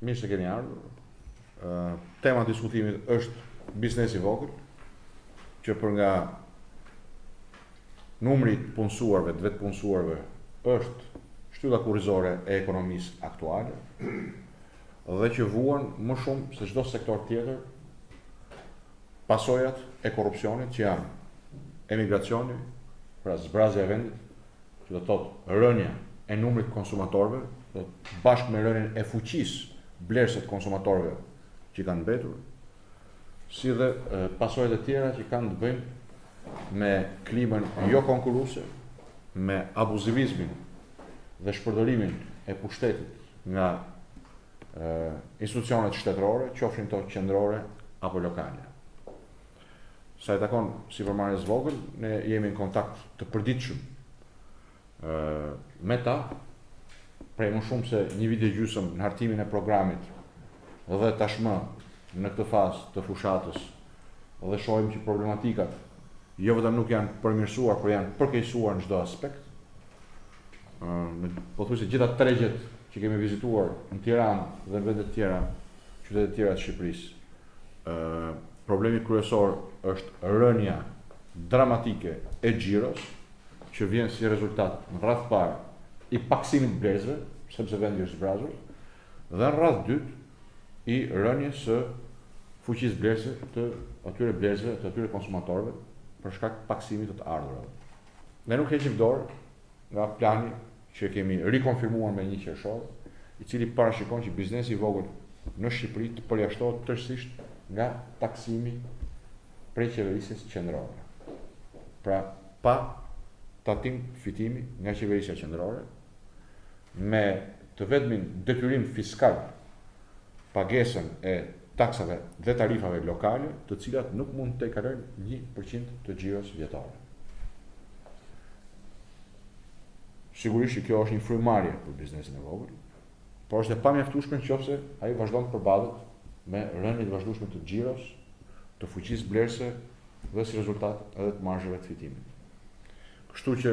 Mirë se keni ardhur. Tema e diskutimit është biznesi i vogël, që për nga numri të punësuarve, të vetë punësuarve, është shtylla kurrizore e ekonomisë aktuale dhe që vuan më shumë se çdo sektor tjetër pasojat e korrupsionit që janë emigracioni, pra zbrazja e vendit, që do të thotë rënja e numrit të konsumatorëve, bashkë me rënjen e fuqisë blerëse të konsumatorëve që kanë mbetur, si dhe pasojat e tjera që kanë të bëjnë me klimën jo konkurruese, me abuzivizmin dhe shpërdorimin e pushtetit nga institucionet shtetërore, qofshin to qendrore apo lokale. Sa i takon sipërmarrjes vogël, ne jemi në kontakt të përditshëm me ta, prej më shumë se një vit e gjysmë në hartimin e programit dhe tashmë në këtë fazë të fushatës dhe shohim që problematikat jo vetëm nuk janë përmirësuar, por janë përkeqësuar në çdo aspekt. Pothuajse gjitha tregjet që kemi vizituar në Tiranë dhe në vende të tjera, qytete të tjera të Shqipërisë, problemi kryesor është rënja dramatike e xhiros, që vjen si rezultat në radhë parë i paksimit të blerësve, sepse vendi është zbrazur, dhe në radhë dytë i rënjes së fuqisë blerëse të atyre blerësve, të atyre konsumatorëve, për shkak të paksimit të ardhurave. Ne nuk heqim dorë nga plani që kemi rikonfirmuar me 1 qershor, i cili parashikon që biznesi i vogël në Shqipëri të përjashtohet tërësisht nga taksimi prej qeverisjes qendrore. Pra, pa tatim fitimi nga qeverisja qendrore, me të vetmin detyrim fiskal pagesën e taksave dhe tarifave lokale, të cilat nuk mund të kalojnë 1% të xhiros vjetor. Sigurisht që kjo është një frymarrje për biznesin e vogël, por është e pamjaftueshme nëse ai vazhdon të përballet me rënje të vazhdueshme të xhiros, të fuqisë blerëse dhe si rezultat edhe të marzheve të fitimit. Kështu që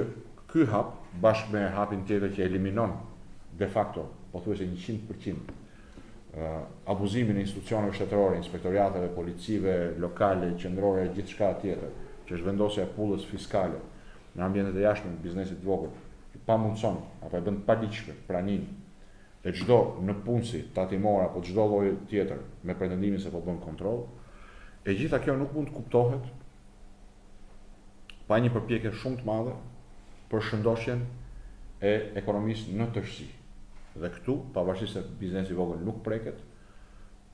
ky hap, bashkë me hapin tjetër që eliminon de facto, pothuajse 100%, abuzimin e institucioneve shtetërore, inspektoriateve, policive, lokale, qendrore, gjithçka tjetër, që është vendosja e pullës fiskale në ambientet e jashtme të biznesit të vogël, që pamundson apo e bën të paligjshme praninë e çdo nëpunësi tatimor apo çdo lloj tjetër me pretendimin se po bën kontroll, e gjitha kjo nuk mund të kuptohet pa një përpjekje shumë të madhe për shëndoshjen e ekonomisë në tërësi. Dhe këtu, pavarësisht se biznesi i vogël nuk preket,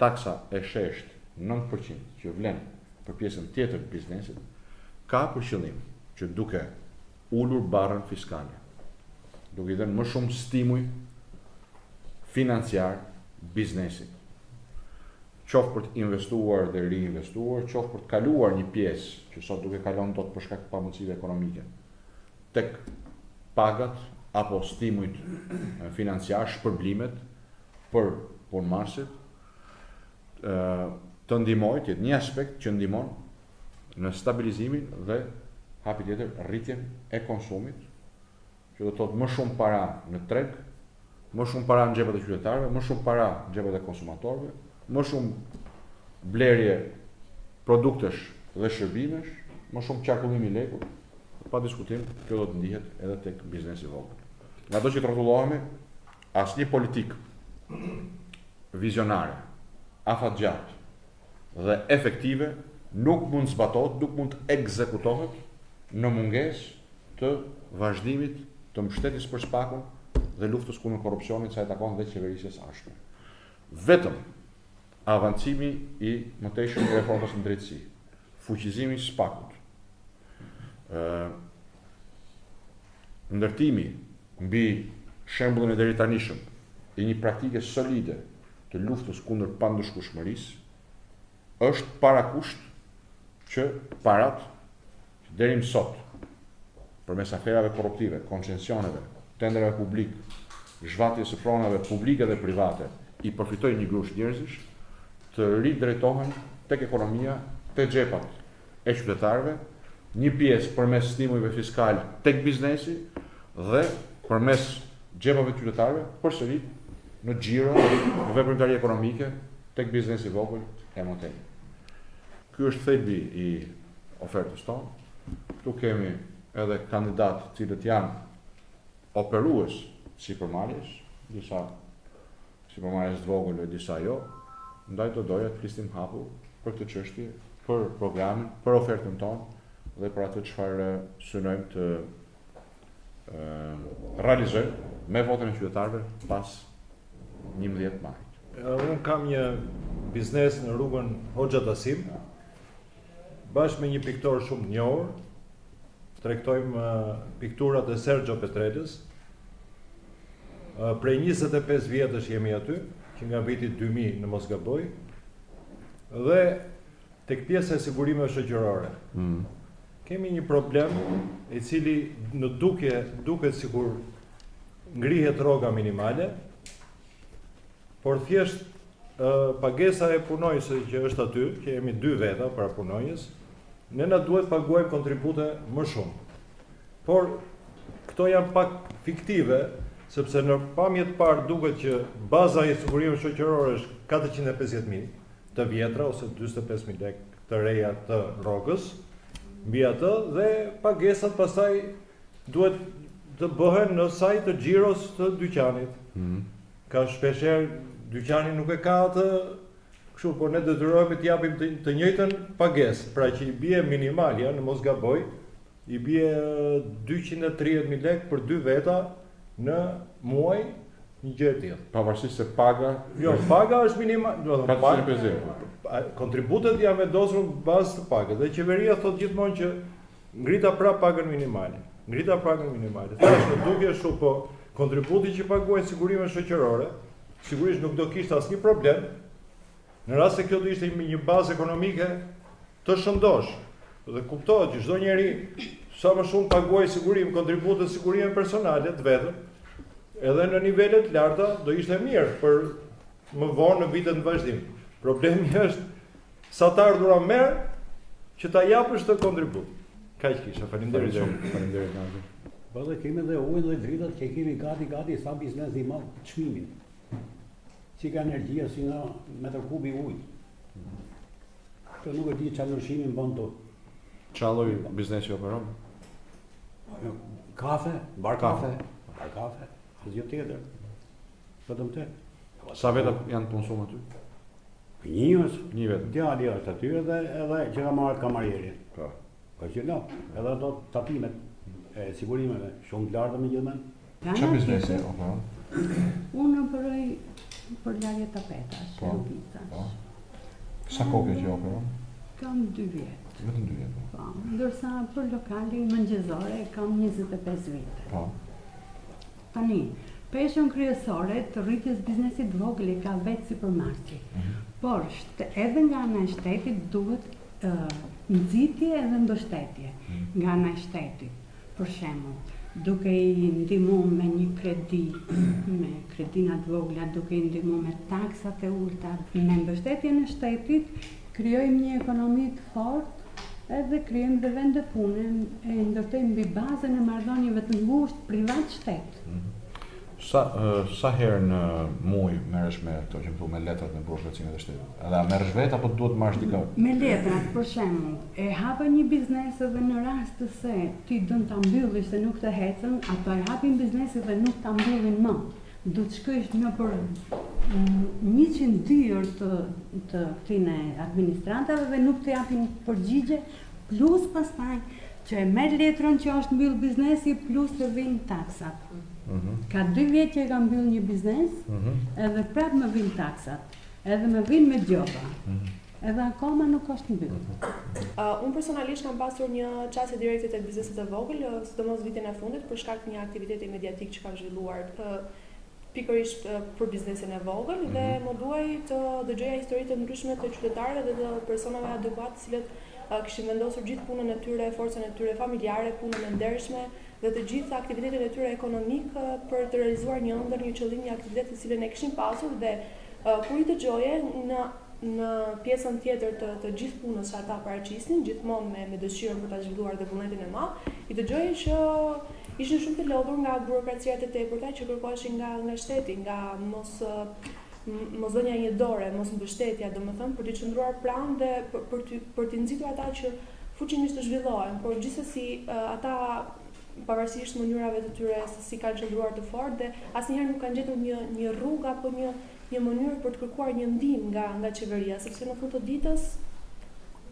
taksa e sheshtë 9% që vlen për pjesën tjetër të biznesit, ka për qëllim që duke ulur barrën fiskale, duke i dhënë më shumë stimuj financiar biznesit, qoftë për të investuar dhe riinvestuar, qoftë për të kaluar një pjesë që sot duke kalon dot për shkak të pamundësive ekonomike, tek pagat apo stimujt financiar, shpërblimet për punëmarrësit, të ndihmojë, jetë një aspekt që ndihmon në stabilizimin dhe hapi tjetër rritjen e konsumit, që do të thotë më shumë para në treg, më shumë para në xhepat e qytetarëve, më shumë para në xhepat e konsumatorëve, më shumë blerje produktesh dhe shërbimesh, më shumë qarkullimi i lekut, pa diskutim, kjo do të ndihet edhe tek biznesi i vogël. Nga do që të rrotullohemi, asnjë politik vizionare, afatgjatë dhe efektive nuk mund zbatohet, nuk mund ekzekutohet në mungesë të vazhdimit të mbështetjes për spakun dhe luftës kundër korrupsionit, sa i takon dhe qeverisjes ashme. Vetëm avancimi i mëtejshëm i reformës në drejtësi, fuqizimi i spakut, ndërtimi mbi shembullin e deritanishëm i një praktike solide të luftës kundër pandëshkueshmërisë është parakusht që parat që deri më sot përmes aferave korruptive, koncesioneve, tenderave publik, zhvatjes së pronave publike dhe private, i përfitojnë një grush njerëzish të ridrejtohen tek ekonomia, tek xhepat e qytetarëve, një pjesë përmes stimujve fiskal tek biznesi dhe përmes xhepave të qytetarëve përsëri në xhiro, në veprimtari ekonomike, tek biznesi i vogël e motel. Ky është thelbi i ofertës tonë. Këtu kemi edhe kandidatë cilët janë operues sipërmarrjes, disa sipërmarrjes të vogël e disa jo. Ndaj do doja të flisnim hapur për këtë çështje, për programin, për ofertën tonë dhe për atë çfarë synojmë të realizojmë me votën e qytetarëve pas 11 majit. Unë kam një biznes në rrugën Hoxha Dasim, bashkë me një piktor shumë të njohur, tregtojmë pikturat e Sergio Petrelës. Prej 25 vjetësh jemi aty, që nga viti 2000 në mos gaboj, dhe tek pjesa e sigurimeve shoqërore. Kemi një problem i cili në duket sikur ngrihet rroga minimale, por thjesht pagesa e punojësit që është aty, që jemi 2 veta para punojës, ne na duhet paguajmë kontribute më shumë. Por këto janë pak fiktive, sepse në pamje të parë duket që baza e sigurimeve shoqërore është 450.000 të vjetra ose 45.000 lekë të reja të rrogës, mbi atë, dhe pagesat pastaj duhet të bëhen në saj të xhiros të dyqanit. Ka shpeshherë dyqani nuk e ka atë kështu, por ne detyrohemi të japim të njëjtën pagesë, pra që i bie minimalja, në mos gaboj, i bie 230.000 lekë për 2 veta në muaj, një gjë e tillë. Pavarësisht se paga... Jo, paga është minimal, do të thonë kontributet janë vendosur në bazë të pagës, dhe qeveria thot gjithmonë që ngrita prapë pagën minimale. Tash në duke shumë, po kontributi që paguajnë sigurimet shoqërore, sigurisht nuk do kishte asnjë problem, në rast se kjo do ishte një bazë ekonomike të shëndosh. Dhe kuptohet që çdo njeri sa më shumë paguaj sigurim, kontributet sigurime personale të vetëm, edhe në nivelet larta do ishte mirë për më vonë në vitet në vazhdim. Problemi është sa të ardhura merr që ta japësh të kontribut. Kaq kisha, faleminderit shumë. Faleminderit. Po dhe kemi dhe ujë dhe dritat që kemi gati sa biznes i madh çmimin. Si ka energjia si nga metër kubi ujë. Kjo nuk e di çfarë ndryshimin bën to. Çfarë lloj biznesi operon? Kafe, bar kafe. Asgjë tjetër. Vetëm te. Sa veta janë konsum aty? Një vetë. Djali është aty edhe që ka marrë kamarierin. Po. Ka që no, edhe ato tapimet e sigurimeve shumë të larta megjithatë. Çfarë biznesi operon? Unë operoj për larje tapetash, lëviztash. Sa kohë që operon? Kam 2 vjet. Vetëm 2 vjet. Po, ndërsa për lokalin mëngjesore kam 25 vite. Po. Tani, peshën kryesore të rritjes biznesit vogël e ka vetë sipërmarrësi. Por edhe nga ana e shtetit duhet nxitje edhe mbështetje nga ana e shtetit. Për shembull, duke i ndihmuar me një kredi, me kredina të vogla, duke i ndihmuar me taksat e ulta, me mbështetjen e shtetit, krijojmë një ekonomi të fortë edhe krijojmë dhe vende pune, e ndërtojmë mbi bazën e marrëdhënieve të ngushtë privat-shtet. Sa herë në muaj merresh me këto që më me letrat në buroshlacimet e shtetit? Edhe merresh vetë apo duhet marrësh dikë? Me letrat, për shembull, e hapa një biznes edhe në rast se ti don ta mbyllish se nuk të hecën, ato e hapin biznesin dhe nuk ta mbyllin më. Do të shkosh në për 100 dyer të këtyne administrantave dhe nuk të japin përgjigje, plus pastaj që e merr letrën që është mbyll biznesi, plus të vinë taksat. Ka 2 vjet që e kam mbyll një biznes, edhe prapë më vinë taksat, edhe më vinë me gjoba, edhe akoma nuk është mbyll. Unë personalisht kam pasur një çastje direkte tek bizneset e vogël, sidomos vitin e fundit, për shkak të një aktiviteti mediatik që ka zhvilluar pikërisht për biznesin e vogël, dhe më duaj të dëgjoja histori të ndryshme të qytetarëve dhe të personave adekuat, të cilët kishin vendosur gjithë punën e tyre, forcën e tyre familjare, punën e ndershme dhe të gjithë aktivitetet e tyre ekonomik për të realizuar një ëndër, një qëllim, një aktivitet të cilën e kishin pasur, dhe kur i dëgjoje në pjesën tjetër të gjithë punës që ata paraqisnin, gjithmonë me dëshirën për ta zhvilluar dhe vullnetin e madh, i dëgjoje që ishin shumë të lodhur nga burokraciat e tepërta që kërkoheshin nga shteti, nga mos dhënia një dore, mos mbështetja, domethënë për të qëndruar pranë dhe për të nxitur ata që fuqimisht të zhvillohen, por gjithsesi ata pavarësisht mënyrave të tyre se si kanë qëndruar të fortë dhe asnjëherë nuk kanë gjetur një rrugë apo një mënyrë për të kërkuar një ndihmë nga qeveria, sepse në fund të ditës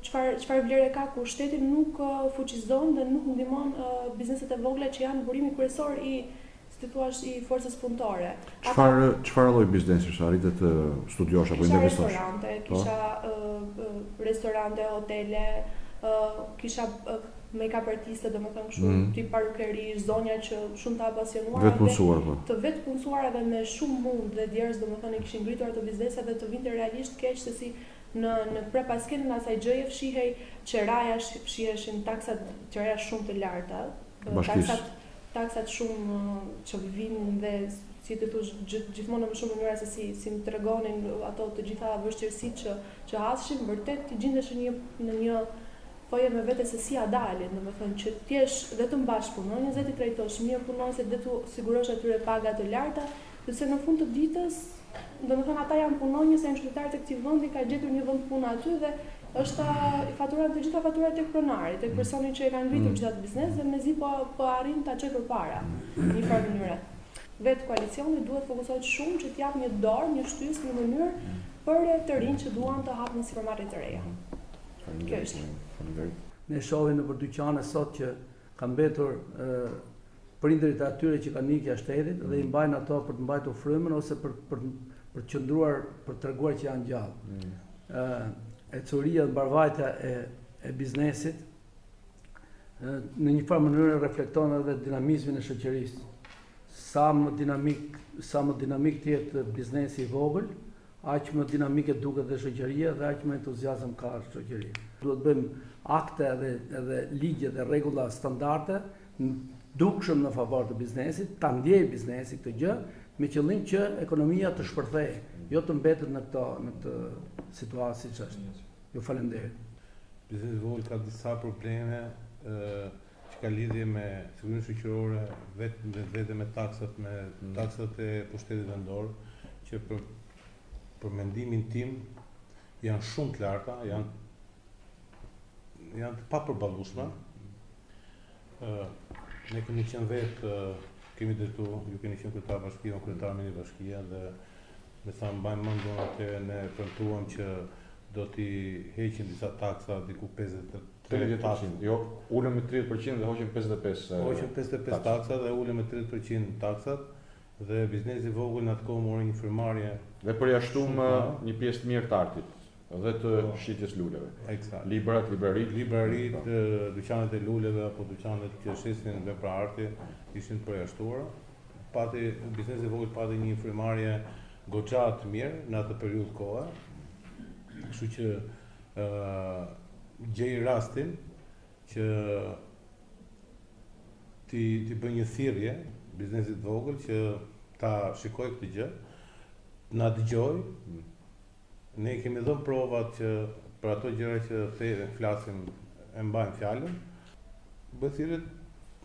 çfarë vlere ka kur shteti nuk fuqizon dhe nuk ndihmon bizneset e vogla që janë burimi kryesor i forcës punëtore. Çfarë lloj biznesi arritet të studiosh apo investosh? Kisha restorante, hotele, kisha make-up artiste, domethënë kështu, tip parukeri, zonja që shumë të apasionuara të vetë punësuara dhe me shumë mund dhe djerës, domethënë kishin ngritur ato biznese dhe të vinte realisht keq se si në prepasketën e asaj gjëje fshihej qeraja, fshiheshin taksat qeraja shumë të larta, taksat shumë që vinë dhe si të thush gjithmonë në shumë mënyra se si më tregonin ato të gjitha vështirësitë që hashin, vërtet të gjendeshin në një foje me vete se si a dalin, domethënë që t'jesh dhe të mbash punonjës dhe të trajtosh mirë punonjësit dhe të sigurosh atyre paga të larta, sepse në fund të ditës, domethënë ata janë punonjës, janë qytetarë të këtij vendi, ka gjetur një vend pune aty dhe është faturat të gjitha faturat tek pronari, tek personi që e ka ngritur gjithë atë biznes dhe mezi po arrin ta çojë përpara në një farë mënyre. Vetë koalicioni duhet fokusohet shumë që t'jap një dorë, një shtys, një mënyrë për të rinj që duan të hapin supermarkete të reja. Kjo është. Ne shohim nëpër dyqane sot që ka mbetur prindërit e atyre që kanë ikë jashtë shtetit dhe i mbajnë ato për të mbajtur frymën ose për të qëndruar, për treguar që janë gjallë. E curia dhe mbarvajtja e biznesit në një farë mënyrë reflekton edhe dinamizmin e shoqërisë. Sa më dinamik të jetë biznesi i vogël, aq më dinamike duket dhe shoqëria dhe aq më entuziazëm ka shoqëria. Duhet bëjmë akte edhe ligje dhe rregulla standarde dukshëm në favor të biznesit, ta ndjej biznesi këtë gjë me qëllim që ekonomia të shpërthejë, jo të mbetet në këtë situatë siç është. Ju falenderoj. Biznesi i vogël ka disa probleme që ka lidhje me sigurinë shoqërore, vetë me taksat e pushtetit vendor, që për mendimin tim janë shumë të larta, janë të papërballueshme. Ne kemi qenë vetë, kemi detu, ju keni qenë kryetar bashkia, kryetar mini bashkia dhe me sa mbajmë mendun atë ne premtuam që do t'i heqin disa taksa diku 50%. Jo, ulëm me 30% dhe hoqëm 55%. Hoqëm 55 taksa dhe ulëm me 30% taksat dhe biznesi i vogël në atë kohë mori një firmarje dhe përjashtum një pjesë të mirë të artit dhe të shitjes luleve. Eksakt. Librarit, dyqanet e luleve apo dyqanet që shesin vepra arti ishin përjashtuara. Pati biznesi i vogël pati një firmarje goxha të mirë në atë periudhë kohe. Kështu që gjej rastin që ti bëj një thirrje biznesit vogël që ta shikoj këtë gjë, na dëgjoj. Ne kemi dhënë provat që për ato gjëra që flasim e mbajmë fjalën. Bëthirët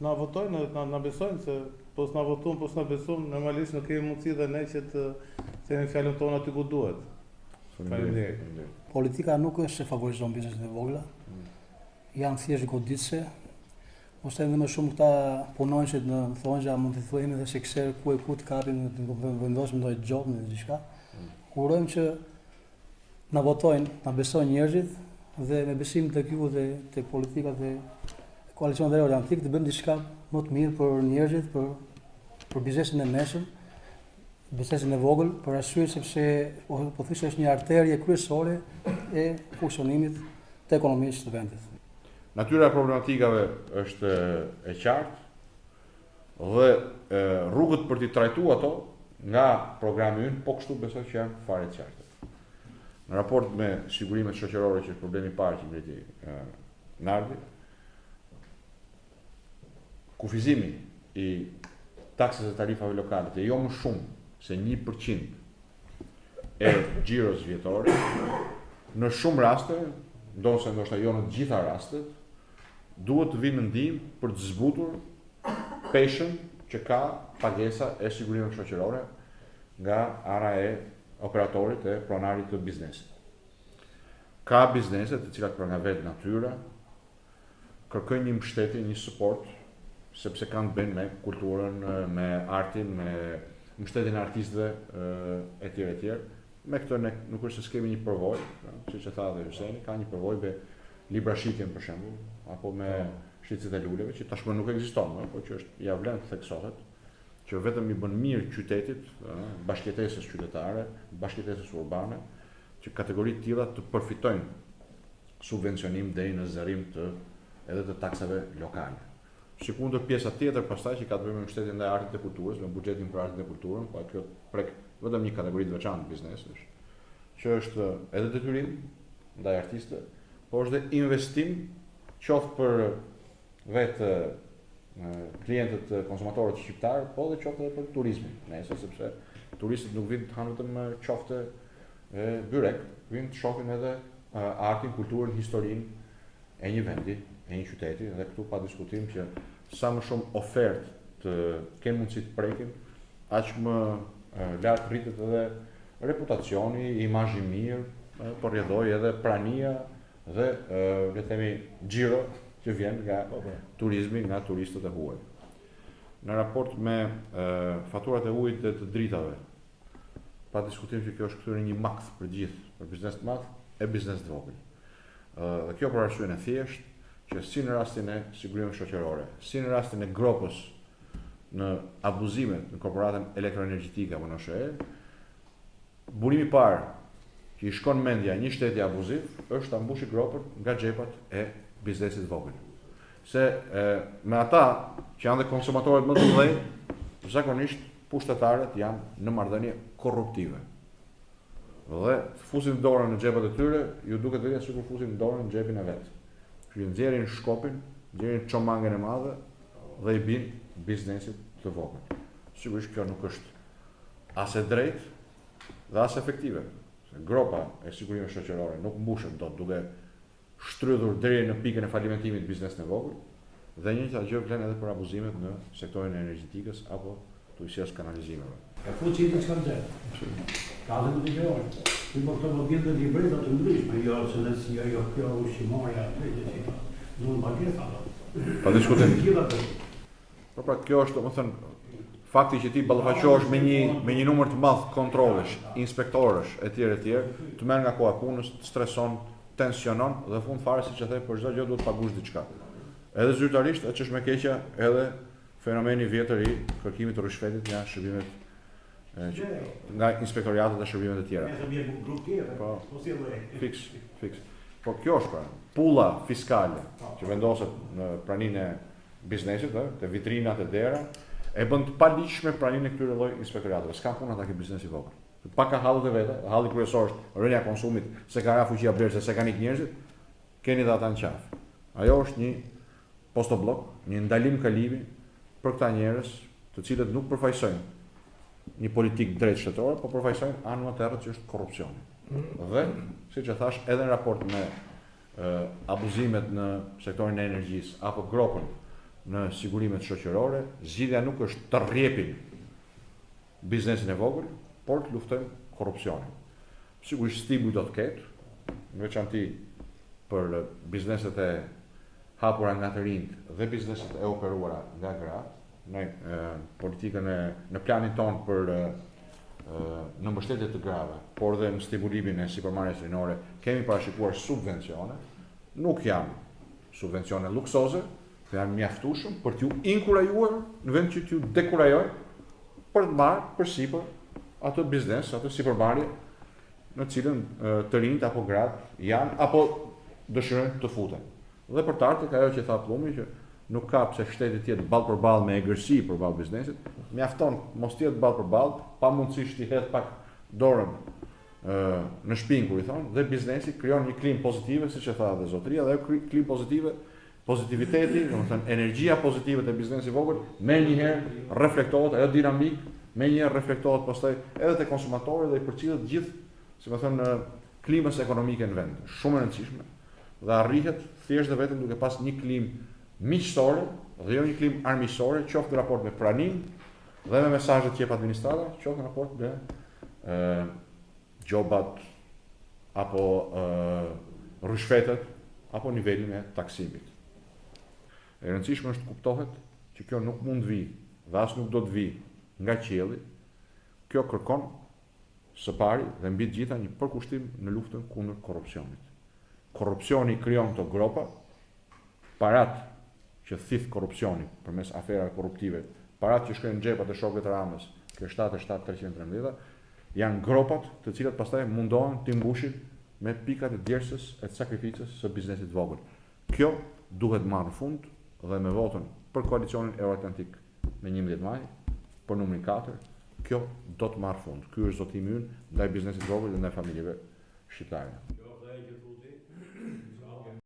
na votojnë, na besojnë se po s'na votojnë, po s'na besojnë, normalisht nuk kemi mundësi dhe ne që të themi fjalën tonë aty ku duhet. Faleminderit. Politika nuk është që favorizon bizneset e vogla. Janë thjesht goditëse. Ose edhe më shumë këta punonjësit në thonjza mund të thuajmë edhe se kse ku e ku të kapin në vendosim ndonjë job në diçka. Urojmë që na votojnë, na besojnë njerëzit dhe me besim tek ju dhe tek politika dhe koalicioni Atlantik të bëjmë diçka më të mirë për njerëzit, për biznesin e mesëm, biznesin e vogël, për arsye sepse po thjesht është një arterje kryesore e funksionimit të ekonomisë së vendit. Natyra e problematikave është e qartë dhe rrugët për t'i trajtuar ato nga programi ynë, po kështu besoj që janë fare të qarta. Në raport me sigurimet shoqërore që është problemi i parë që ngriti Nardi, kufizimi i taksës e tarifave lokale të jo më shumë se 1% e xhiros vjetor, në shumë raste, ndoshta jo në të gjitha rastet, duhet të vinë në ndihmë për të zbutur peshën që ka pagesa e sigurimeve shoqërore nga ana e operatorit e pronarit të biznesit. Ka biznese të cilat për nga vetë natyra kërkojnë një mbështetje, një support, sepse kanë të bëjnë me kulturën, me artin, me mbështetjen e artistëve etj etj. Me këtë ne nuk është se s'kemi një përvojë, siç e tha dhe Hyseni, ka një përvojë me librashitjen për shembull, apo me shitjet e luleve, që tashmë nuk ekziston, por që është ja vlen të theksohet, që vetëm i bën mirë qytetit, bashkëjetesës qytetare, bashkëjetesës urbane, që kategoritë tilla të përfitojnë subvencionim deri në zërim edhe të taksave lokale. Sikundër pjesa tjetër pastaj që ka të bëjë me mbështetjen ndaj artit dhe kulturës, me buxhetin për artin dhe kulturën, po kjo prek vetëm një kategori të veçantë biznesesh, që është edhe detyrim ndaj artistëve, por është dhe investim qoftë për vetë klientët konsumatorët shqiptarë, po dhe qoftë edhe për turizmin, nesër, sepse turistët nuk vinë të hanë vetëm qoftë byrek, vinë të shohin edhe artin, kulturën, historinë e një vendi, e një qyteti, dhe këtu pa diskutim që sa më shumë ofertë të kenë mundësi të prekin, aq më lart rritet edhe reputacioni, imazhi i mirë, por rrjedhoi edhe prania dhe le të themi xhiro që vjen nga turizmi, nga turistët e huaj. Në raport me faturat e ujit dhe të dritave, pa diskutim që kjo është kthyer një makt për gjithë, për biznes të madh e biznes të vogël. Dhe kjo për arsyeën e thjeshtë që si në rastin e sigurimeve shoqërore, si në rastin e gropës në abuzimet në korporatën elektroenergjetike apo në SHE, burimi i parë që i shkon mendja një shteti abuziv është ta mbushë gropën nga xhepat e biznesit vogël. Se me ata që janë dhe konsumatorët më të mëdhenj, zakonisht pushtetarët janë në marrëdhënie korruptive. Dhe fusin dorën në xhepat e tyre, ju duket vetë sikur fusin dorën në xhepin e vet. Që nxjerrin shkopin, nxjerrin çomangën e madhe dhe i bin biznesit të vogël. Sigurisht kjo nuk është as e drejtë dhe as efektive. Se gropa e sigurimeve shoqërore nuk mbushet dot duke shtrydhur deri në pikën e falimentimit biznesin e vogël, dhe njëjta gjë vlen edhe për abuzimet në sektorin e energjetikës apo të ujësisë kanalizimeve. E fuqitë s'kan gjë. Ka dhe më të gjërë. Në po këto vogjetë dhe libreta të ndryshme, jo sëndësia, jo kjo ushqimarja, nuk në pagesa. Pa diskutim. Por pra kjo është, domethënë, fakti që ti ballafaqohesh me një numër të madh kontrollesh, inspektorësh etj, të merr nga koha punës, të streson, tensionon dhe fund fare siç e the për çdo gjë duhet të paguash diçka. Edhe zyrtarisht, e ç'është më keqja, edhe fenomeni vjetër i kërkimit të rishfetit nga shërbimet nga inspektoriatet dhe shërbimet e tjera. Po, fiks. Po kjo është pra, pulla fiskale që vendoset në praninë e biznesit, te vitrinat e dera, e bën të paligjshme praninë e këtyre lloj inspektoriateve. S'ka punë ata që biznesi i vogël. Pa ka hallet e veta, halli kryesor është rënja e konsumit, se ka ra fuqia blerëse, se kanë ikë njerëzit, keni dhe ata në qafë. Ajo është një postoblok, një ndalim kalimi për këta njerëz, të cilët nuk përfaqësojnë një politikë drejt shtetërore, po përfaqësojnë anën më të errët që është korrupsioni. Dhe, siç e thash, edhe në raport me abuzimet në sektorin e energjisë apo gropën në sigurimet shoqërore, zgjidhja nuk është të rrjepin biznesin e vogël, por të luftojmë korrupsionin. Sigurisht stimulli do të ketë, në veçanti për bizneset e hapura nga të rinjt dhe bizneset e operuara nga gratë, në politikën në planin ton për në mbështetje të grave, por dhe në stimulimin e sipërmarrjes rinore, kemi parashikuar subvencione, nuk janë subvencione luksoze, po janë mjaftueshëm për t'ju inkurajuar në vend që t'ju dekurajojnë për të marrë përsipër atë biznes, atë sipërmarrje në cilën të rinjt apo gratë janë apo dëshirojnë të futen. Dhe për të ardhur ajo që tha Pllumi që nuk ka pse shteti të jetë ballë për ballë me egërsi përballë biznesit, mjafton mos të jetë ballë për ballë, pa mundësisht i hedh pak dorën në shpinë kur i thon, dhe biznesi krijon një klim pozitive, siç e tha edhe zotëria, dhe ajo klim pozitive, pozitiviteti, domethënë energjia pozitive te biznesi i vogël, më njëherë reflektohet ajo dinamik, më njëherë reflektohet pastaj edhe te konsumatorët dhe i përcjellet gjithë, si më thënë, klimës ekonomike në vend. Shumë e rëndësishme dhe arrihet thjesht dhe vetëm duke pas një klim miqësore dhe jo një klim armiqësore, qoftë në raport me pranin dhe me mesazhet që jep administrata, qoftë në raport me gjobat apo rrushfetet apo nivelin e taksimit. E rëndësishme është kuptohet që kjo nuk mund vi dhe as nuk do të vi nga qielli. Kjo kërkon së pari dhe mbi të gjitha një përkushtim në luftën kundër korrupsionit. Korrupsioni krijon këto gropa, parat që thith korrupsioni përmes aferave korruptive, parat që shkojnë në xhepat e shokëve të Ramës, kjo 7.313, janë gropat të cilat pastaj mundohen të mbushin me pikat e djersës e të sakrificës së biznesit vogël. Kjo duhet marrë fund dhe me votën për koalicionin Euroatlantik me 11 maj, për numrin 4, kjo do të marrë fund. Ky është zotimi ynë ndaj biznesit vogël dhe ndaj familjeve shqiptare.